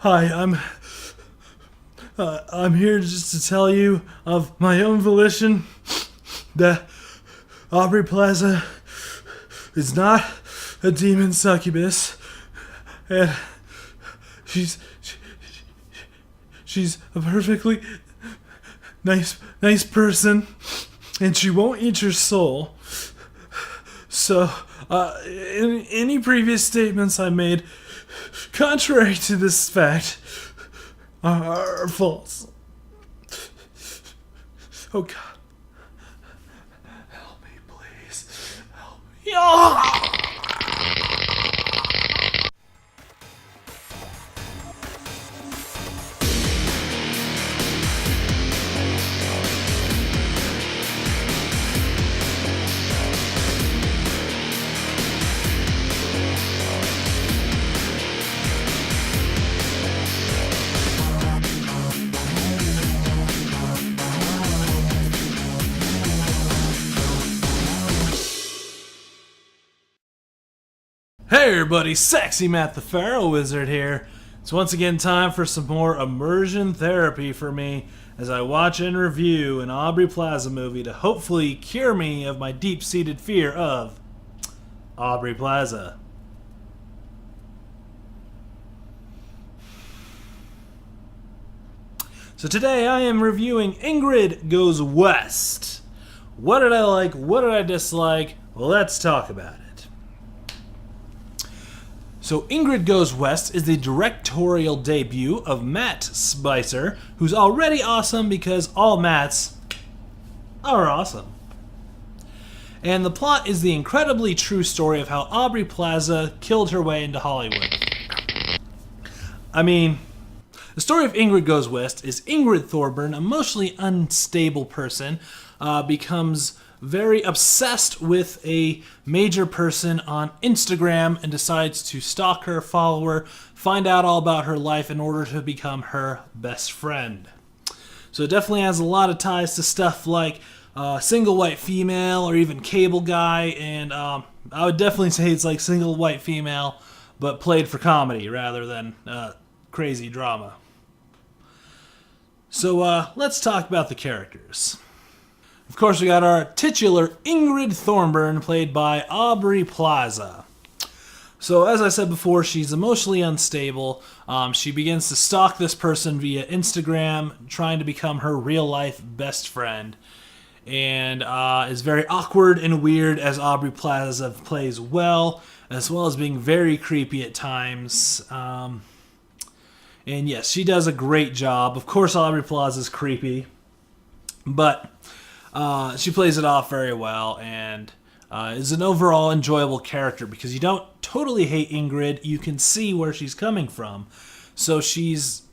Hi, I'm here just to tell you of my own volition that Aubrey Plaza is not a demon succubus, and she's a perfectly nice person, and she won't eat your soul. So, any previous statements I made contrary to this fact are false. Oh God. Help me, please. Help me. Oh! Hey everybody, Sexy Matt the Pharaoh Wizard here. It's once again time for some more immersion therapy for me as I watch and review an Aubrey Plaza movie to hopefully cure me of my deep-seated fear of Aubrey Plaza. So today I am reviewing Ingrid Goes West. What did I like? What did I dislike? Well, let's talk about it. So Ingrid Goes West is the directorial debut of Matt Spicer, who's already awesome because all Matts are awesome. And the plot is the incredibly true story of how Aubrey Plaza killed her way into Hollywood. I mean, the story of Ingrid Goes West is Ingrid Thorburn, an emotionally unstable person, becomes very obsessed with a major person on Instagram and decides to stalk her, follow her, find out all about her life in order to become her best friend. So it definitely has a lot of ties to stuff like single white female or even cable guy, and I would definitely say it's like single white female but played for comedy rather than crazy drama. So let's talk about the characters. Of course, we got our titular Ingrid Thorburn, played by Aubrey Plaza. So, as I said before, she's emotionally unstable. She begins to stalk this person via Instagram, trying to become her real-life best friend. And is very awkward and weird as Aubrey Plaza plays well as being very creepy at times. And yes, she does a great job. Of course, Aubrey Plaza's creepy, but she plays it off very well and is an overall enjoyable character because you don't totally hate Ingrid. You can see where she's coming from. So she's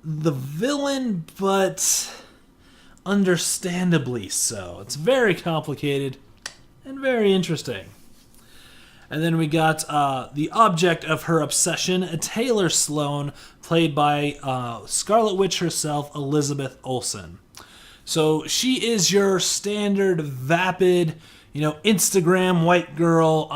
the villain, but understandably so. It's very complicated and very interesting. And then we got the object of her obsession, Taylor Sloane, played by Scarlet Witch herself, Elizabeth Olsen. So she is your standard vapid, Instagram white girl.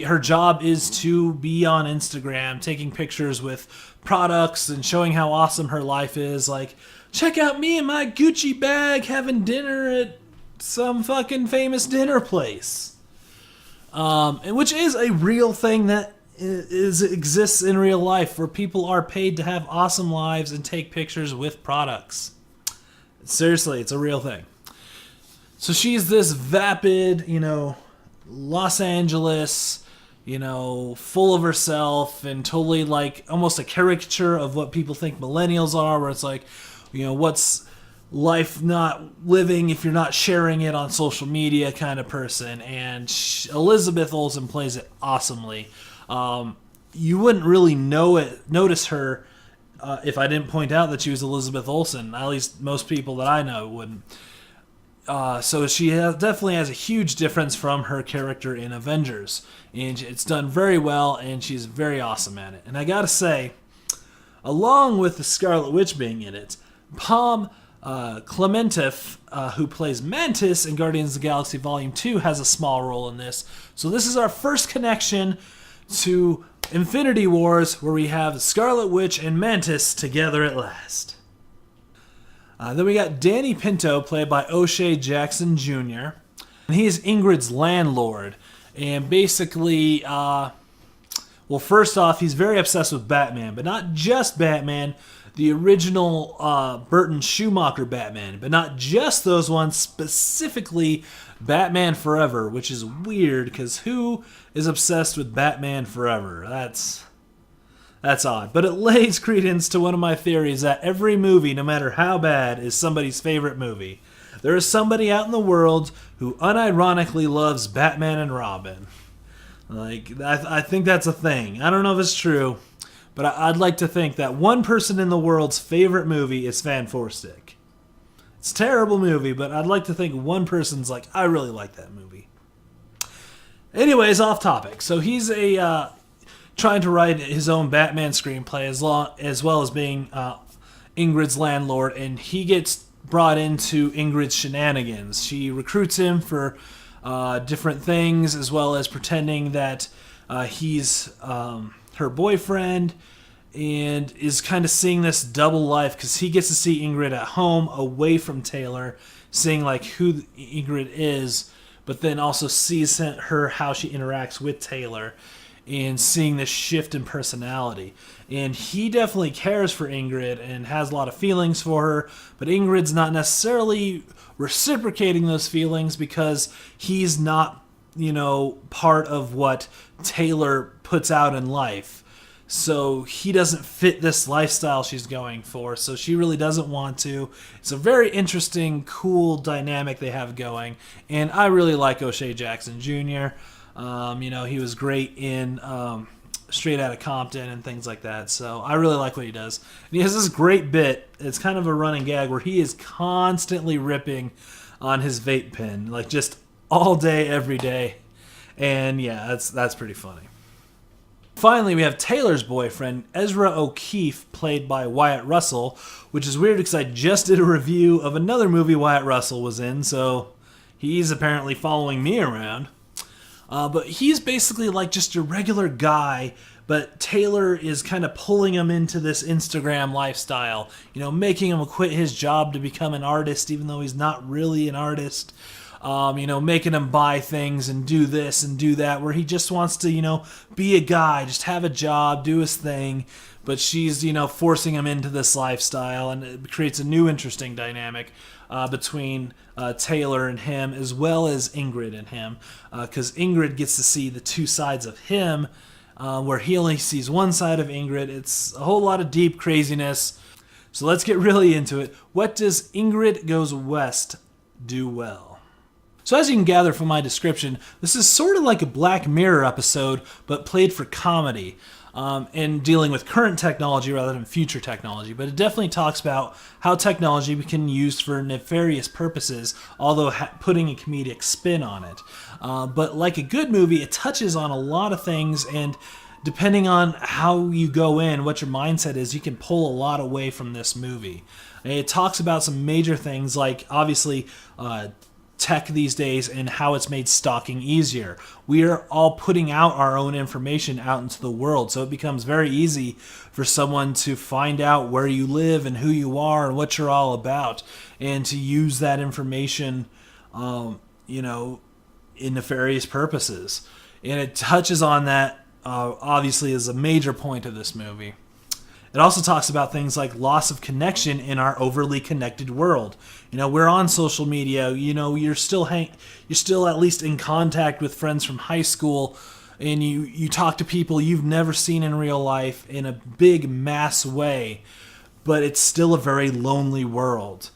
Her job is to be on Instagram, taking pictures with products and showing how awesome her life is. Like, check out me and my Gucci bag having dinner at some fucking famous dinner place. And which is a real thing that exists in real life, where people are paid to have awesome lives and take pictures with products. Seriously, it's a real thing. So she's this vapid, Los Angeles, full of herself and totally like almost a caricature of what people think millennials are, where it's like, what's life not living if you're not sharing it on social media kind of person. And Elizabeth Olsen plays it awesomely. You wouldn't really notice her if I didn't point out that she was Elizabeth Olsen. At least most people that I know wouldn't. So she definitely has a huge difference from her character in Avengers. And it's done very well, and she's very awesome at it. And I gotta say, along with the Scarlet Witch being in it, Clemente, who plays Mantis in Guardians of the Galaxy Volume 2, has a small role in this. So this is our first connection to Infinity Wars, where we have Scarlet Witch and Mantis together at last. Then we got Danny Pinto, played by O'Shea Jackson Jr., and he is Ingrid's landlord. And basically, first off, he's very obsessed with Batman, but not just Batman, the original Burton Schumacher Batman, but not just those ones, specifically Batman Forever, which is weird, because who is obsessed with Batman Forever? That's odd. But it lays credence to one of my theories that every movie, no matter how bad, is somebody's favorite movie. There is somebody out in the world who unironically loves Batman and Robin. I think that's a thing. I don't know if it's true, but I'd like to think that one person in the world's favorite movie is Fan Four Stick. It's a terrible movie, but I'd like to think one person's like, I really like that movie. Anyways, off topic. So he's trying to write his own Batman screenplay as well as being Ingrid's landlord, and he gets brought into Ingrid's shenanigans. She recruits him for different things, as well as pretending that he's her boyfriend, and is kind of seeing this double life, because he gets to see Ingrid at home away from Taylor, seeing like who Ingrid is, but then also sees her, how she interacts with Taylor, and seeing this shift in personality. And he definitely cares for Ingrid and has a lot of feelings for her, but Ingrid's not necessarily reciprocating those feelings because he's not, part of what Taylor puts out in life. So he doesn't fit this lifestyle she's going for, so she really doesn't want to. It's a very interesting, cool dynamic they have going, and I really like O'Shea Jackson Jr. He was great in Straight Outta Compton and things like that, so I really like what he does. And he has this great bit, it's kind of a running gag, where he is constantly ripping on his vape pen, like just all day, every day. And yeah, that's pretty funny. Finally, we have Taylor's boyfriend, Ezra O'Keefe, played by Wyatt Russell, which is weird because I just did a review of another movie Wyatt Russell was in, so he's apparently following me around. But he's basically like just a regular guy, but Taylor is kind of pulling him into this Instagram lifestyle, making him quit his job to become an artist, even though he's not really an artist. Making him buy things and do this and do that, where he just wants to, be a guy, just have a job, do his thing. But she's, forcing him into this lifestyle, and it creates a new interesting dynamic between Taylor and him, as well as Ingrid and him, because Ingrid gets to see the two sides of him, where he only sees one side of Ingrid. It's a whole lot of deep craziness. So let's get really into it. What does Ingrid Goes West do well? So as you can gather from my description, this is sort of like a Black Mirror episode, but played for comedy, and dealing with current technology rather than future technology. But it definitely talks about how technology can be used for nefarious purposes, although putting a comedic spin on it. But like a good movie, it touches on a lot of things, and depending on how you go in, what your mindset is, you can pull a lot away from this movie. It talks about some major things, like obviously tech these days and how it's made stalking easier. We are all putting out our own information out into the world, so it becomes very easy for someone to find out where you live and who you are and what you're all about, and to use that information, in nefarious purposes. And it touches on that, obviously, as a major point of this movie. It also talks about things like loss of connection in our overly connected world. We're on social media. You're still at least in contact with friends from high school, and you talk to people you've never seen in real life in a big mass way, but it's still a very lonely world.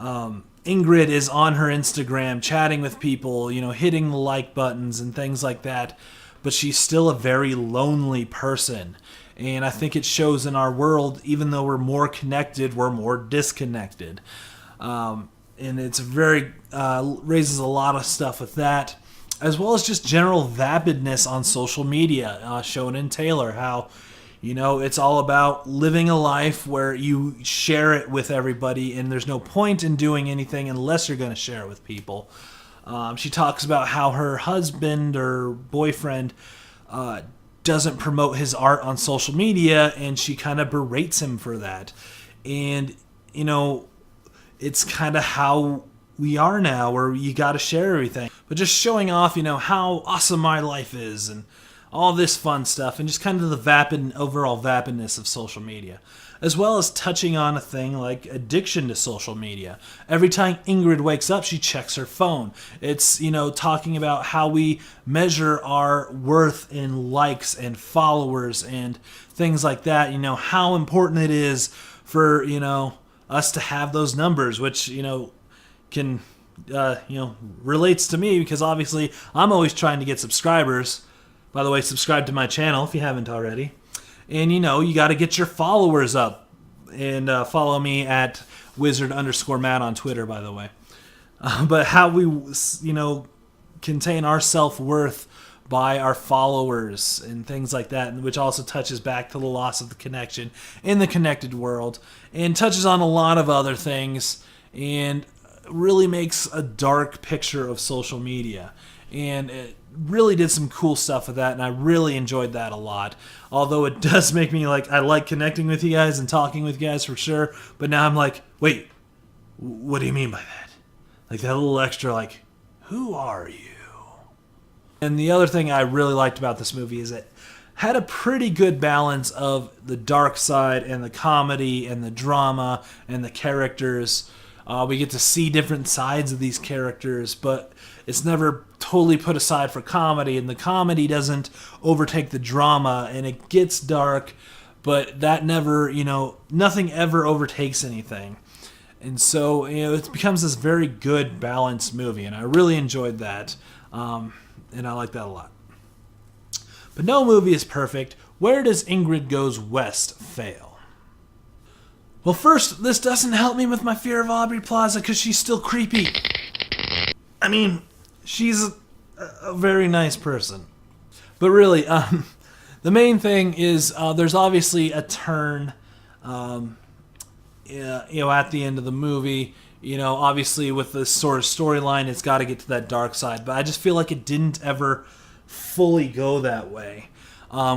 Ingrid is on her Instagram chatting with people, hitting the like buttons and things like that, but she's still a very lonely person. And I think it shows in our world, even though we're more connected, we're more disconnected. And it's very, raises a lot of stuff with that, as well as just general vapidness on social media, shown in Taylor, how, it's all about living a life where you share it with everybody, and there's no point in doing anything unless you're going to share it with people. She talks about how her husband or boyfriend doesn't promote his art on social media, and she kind of berates him for that. And, you know, it's kind of how we are now, where you got to share everything. But just showing off, you know, how awesome my life is and all this fun stuff, and just kind of the overall vapidness of social media. As well as touching on a thing like addiction to social media. Every time Ingrid wakes up, she checks her phone. It's, you know, talking about how we measure our worth in likes and followers and things like that. You know, how important it is for, you know, us to have those numbers, which, you know, can, relates to me, because obviously I'm always trying to get subscribers. By the way, subscribe to my channel if you haven't already. And, you know, you got to get your followers up. And follow me at wizard_Matt on Twitter, by the way. But how we, you know, contain our self-worth by our followers and things like that, which also touches back to the loss of the connection in the connected world, and touches on a lot of other things, and really makes a dark picture of social media. And it really did some cool stuff with that, and I really enjoyed that a lot. Although it does make me I like connecting with you guys and talking with you guys for sure, but now I'm like, wait, what do you mean by that? Like that little extra, who are you? And the other thing I really liked about this movie is it had a pretty good balance of the dark side and the comedy and the drama and the characters. We get to see different sides of these characters, but it's never totally put aside for comedy, and the comedy doesn't overtake the drama, and it gets dark, but that never, nothing ever overtakes anything. And so, it becomes this very good, balanced movie, and I really enjoyed that, and I like that a lot. But no movie is perfect. Where does Ingrid Goes West fail? Well, first, this doesn't help me with my fear of Aubrey Plaza because she's still creepy. I mean, she's a very nice person. But really, the main thing is there's obviously a turn, at the end of the movie. Obviously with this sort of storyline, it's got to get to that dark side. But I just feel like it didn't ever fully go that way,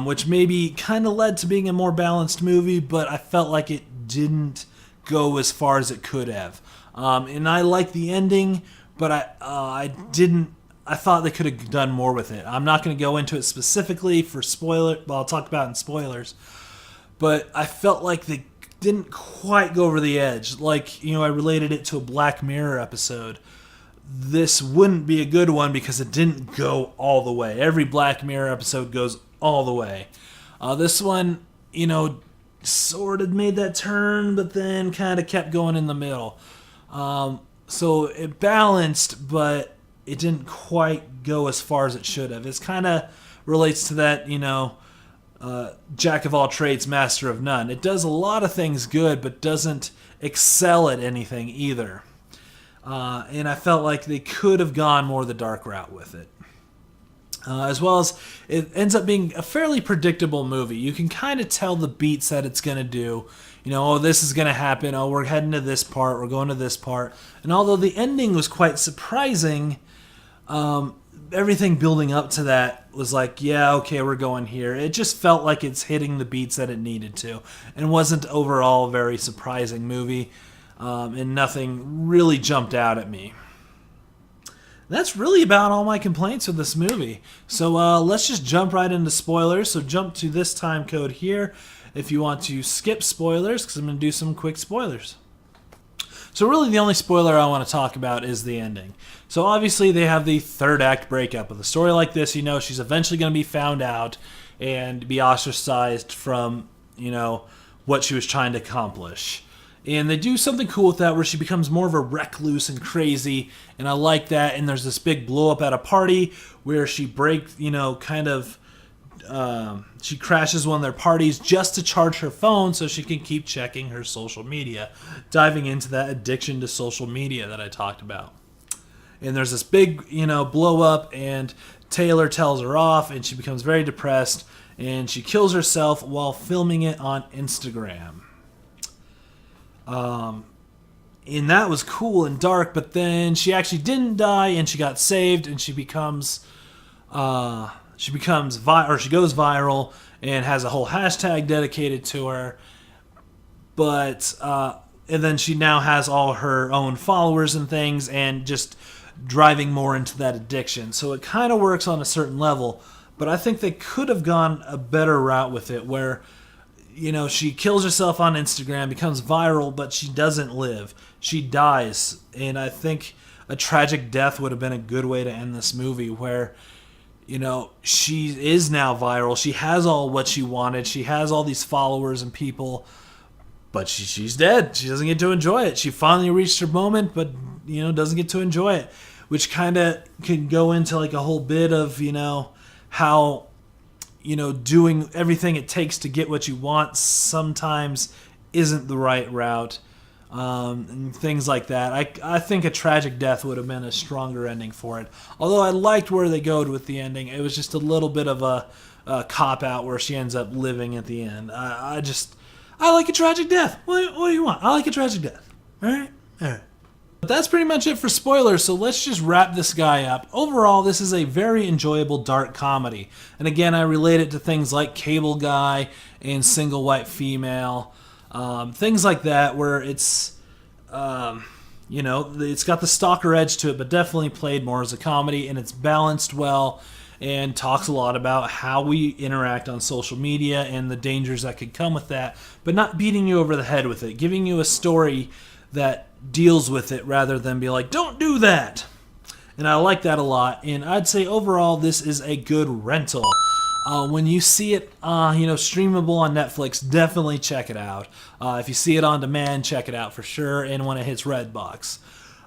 which maybe kind of led to being a more balanced movie, but I felt like it didn't go as far as it could have. And I like the ending, but I thought they could have done more with it. I'm not going to go into it specifically for I'll talk about it in spoilers, but I felt like they didn't quite go over the edge. I related it to a Black Mirror episode. This wouldn't be a good one because it didn't go all the way. Every Black Mirror episode goes all the way. This one, sort of made that turn, but then kind of kept going in the middle. So it balanced, but it didn't quite go as far as it should have. It's kind of relates to that, jack of all trades, master of none. It does a lot of things good, but doesn't excel at anything either. And I felt like they could have gone more the dark route with it. As well as it ends up being a fairly predictable movie. You can kind of tell the beats that it's going to do. This is going to happen. Oh, we're heading to this part. We're going to this part. And although the ending was quite surprising, everything building up to that was like, yeah, okay, we're going here. It just felt like it's hitting the beats that it needed to, and wasn't overall a very surprising movie, and nothing really jumped out at me. That's really about all my complaints with this movie. So let's just jump right into spoilers. So jump to this time code here if you want to skip spoilers, because I'm going to do some quick spoilers. So really the only spoiler I want to talk about is the ending. So obviously they have the third act breakup. With a story like this, she's eventually going to be found out and be ostracized from, what she was trying to accomplish. And they do something cool with that where she becomes more of a recluse and crazy, and I like that. And there's this big blow up at a party where she she crashes one of their parties just to charge her phone so she can keep checking her social media, diving into that addiction to social media that I talked about. And there's this big, blow up, and Taylor tells her off, and she becomes very depressed, and she kills herself while filming it on Instagram. And that was cool and dark, but then she actually didn't die, and she got saved, and she becomes she goes viral and has a whole hashtag dedicated to her. But and then she now has all her own followers and things, and just driving more into that addiction. So it kind of works on a certain level, but I think they could have gone a better route with it, where she kills herself on Instagram, becomes viral, but she doesn't live. She dies, and I think a tragic death would have been a good way to end this movie, where she is now viral. She has all what she wanted. She has all these followers and people, but she's dead. She doesn't get to enjoy it. She finally reached her moment, but doesn't get to enjoy it, which kind of can go into like a whole bit of how doing everything it takes to get what you want sometimes isn't the right route, and things like that. I think a tragic death would have been a stronger ending for it. Although I liked where they go with the ending. It was just a little bit of a cop-out where she ends up living at the end. I like a tragic death. What do you want? I like a tragic death. All right? But that's pretty much it for spoilers, so let's just wrap this guy up. Overall, this is a very enjoyable dark comedy. And again, I relate it to things like Cable Guy and Single White Female. Things like that, where it's, it's got the stalker edge to it, but definitely played more as a comedy, and it's balanced well and talks a lot about how we interact on social media and the dangers that could come with that, but not beating you over the head with it, giving you a story that deals with it rather than be like, don't do that. And I like that a lot, and I'd say overall this is a good rental. When you see it, streamable on Netflix, definitely check it out. If you see it on demand, check it out for sure, and when it hits Redbox.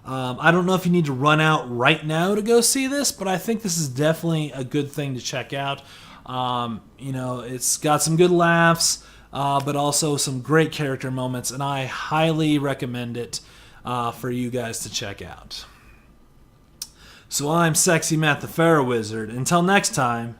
I don't know if you need to run out right now to go see this, but I think this is definitely a good thing to check out. It's got some good laughs, but also some great character moments, and I highly recommend it for you guys to check out. So I'm Sexy Matt the Pharaoh Wizard. Until next time,